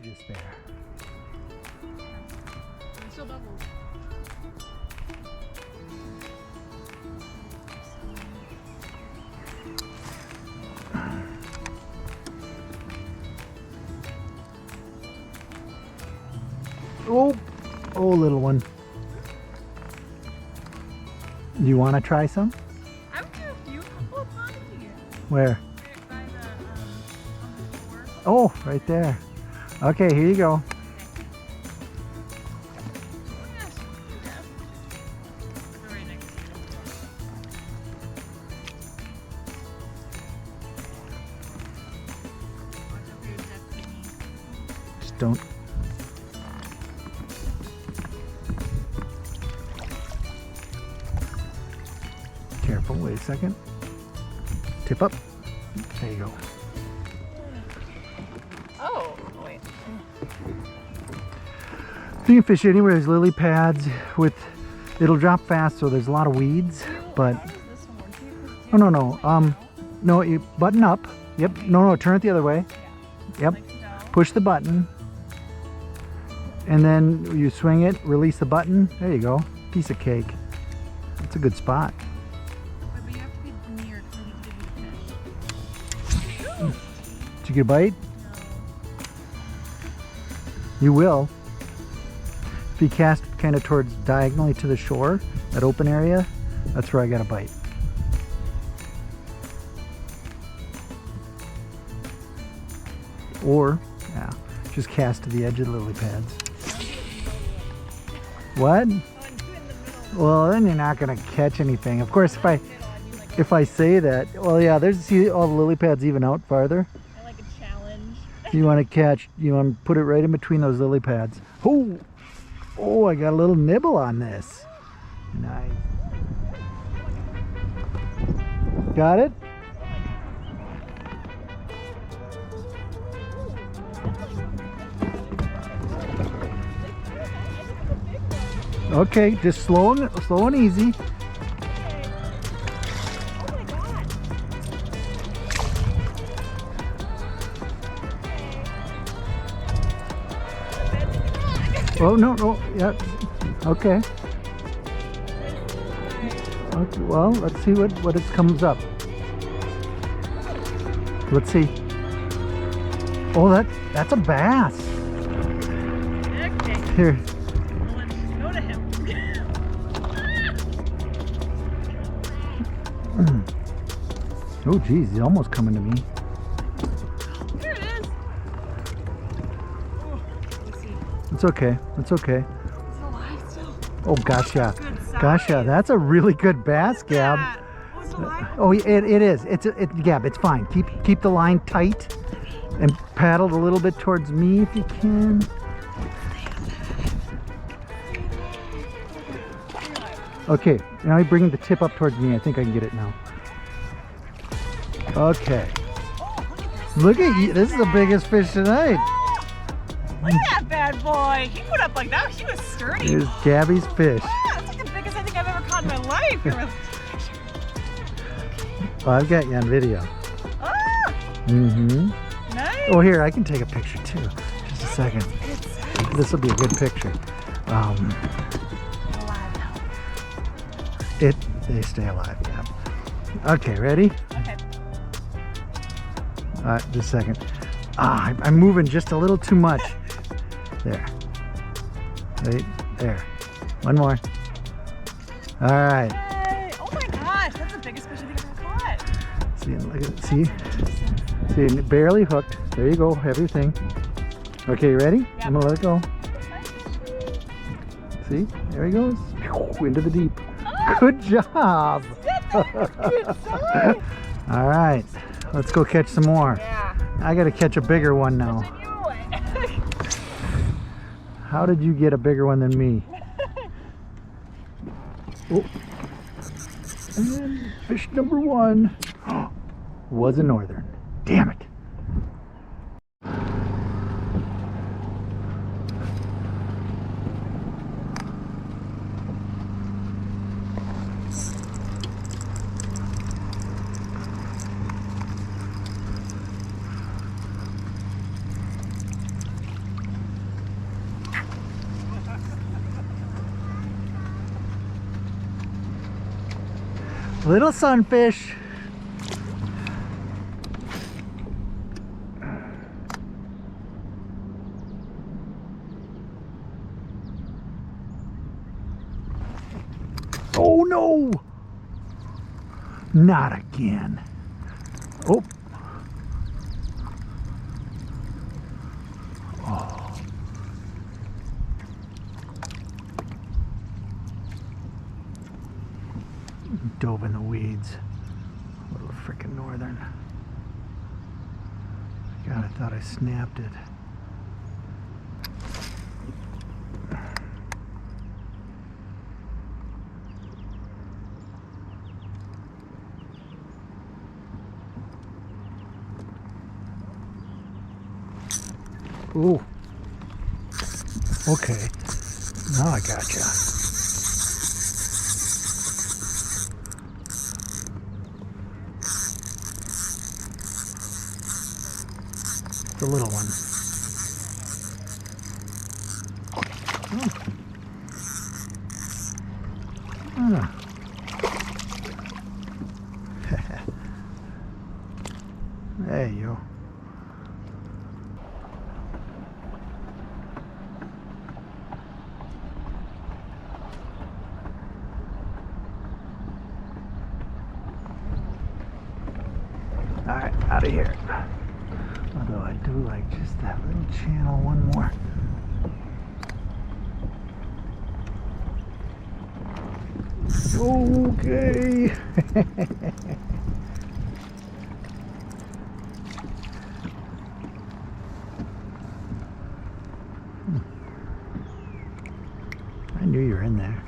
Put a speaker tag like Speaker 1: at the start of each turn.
Speaker 1: Just there.
Speaker 2: There's still bubbles.
Speaker 1: Oh, little one. Do you want to try some?
Speaker 2: I would do a few. Oh, potty.
Speaker 1: Where?
Speaker 2: By the, on the floor.
Speaker 1: Oh, right there. Okay, here you go. Just don't. Careful, wait a second. Tip up. There you go.
Speaker 2: Oh, wait.
Speaker 1: You can fish anywhere. There's lily pads with, it'll drop fast, so there's a lot of weeds, but, oh, no, no, you button up. Yep, no, turn it the other way. Yep, push the button, and then you swing it, release the button. There you go, piece of cake. That's a good spot.
Speaker 2: But you have to be near for me to give you the fish.
Speaker 1: Did you get a bite?
Speaker 2: No.
Speaker 1: You will. If you cast kind of towards diagonally to the shore, that open area, that's where I got a bite. Or, yeah, just cast to the edge of the lily pads. What? Well, then you're not gonna catch anything. Of course, if I say that, well, yeah, see all the lily pads even out farther.
Speaker 2: I like a challenge.
Speaker 1: You want to put it right in between those lily pads. Oh, I got a little nibble on this. Nice. Got it? Okay, just slow and easy. Oh, no, yeah, okay. Okay, well, let's see what it comes up. Let's see. Oh, that's a bass.
Speaker 2: Okay.
Speaker 1: Here.
Speaker 2: Let's go to him.
Speaker 1: Oh, geez, he's almost coming to me.
Speaker 2: Here it is. Oh, let's see.
Speaker 1: It's okay. It's okay.
Speaker 2: It's alive still.
Speaker 1: Oh, gosh, yeah.
Speaker 2: Good size.
Speaker 1: Gosh, yeah, that's a really good bass, Gab.
Speaker 2: Yeah. Oh, it's alive.
Speaker 1: Oh, it is. Gab, it's fine. Keep the line tight and paddle a little bit towards me if you can. Okay, now you're bringing the tip up towards me. I think I can get it now. Okay. Look at you. This is the biggest fish tonight.
Speaker 2: Look at that bad boy. He put up like that. He was sturdy.
Speaker 1: Here's Gabby's fish.
Speaker 2: Yeah, that's like the biggest I think I've ever caught in my life. Here with...
Speaker 1: Oh, I've got you on video.
Speaker 2: Ah,
Speaker 1: Mm-hmm.
Speaker 2: nice.
Speaker 1: Oh, here, I can take a picture too. Just a second. This will be a good picture. They stay alive, yeah. Okay, ready?
Speaker 2: Okay.
Speaker 1: Just a second. I'm moving just a little too much. There. Right there. One more. All right.
Speaker 2: Yay. Oh my gosh, that's the biggest fish I think I've ever caught.
Speaker 1: See, look at see, barely hooked. There you go, everything. Okay, you ready?
Speaker 2: Yeah.
Speaker 1: I'm gonna let it go. See, there he goes. Into the deep. Good job.
Speaker 2: Good size.
Speaker 1: All right, let's go catch some more.
Speaker 2: Yeah.
Speaker 1: I gotta catch a bigger one now. How did you get a bigger one than me? Oh. And fish number one was a northern. Damn it. Little sunfish. Oh no! Not again. Oh. Oh. Dove in the weeds. Little frickin' northern. God, I thought I snapped it. Ooh. Okay. Now I gotcha. It's a little one. Oh. Ah. There you go. Alright, out of here. Although I do like just that little channel one more. Okay. I knew you were in there.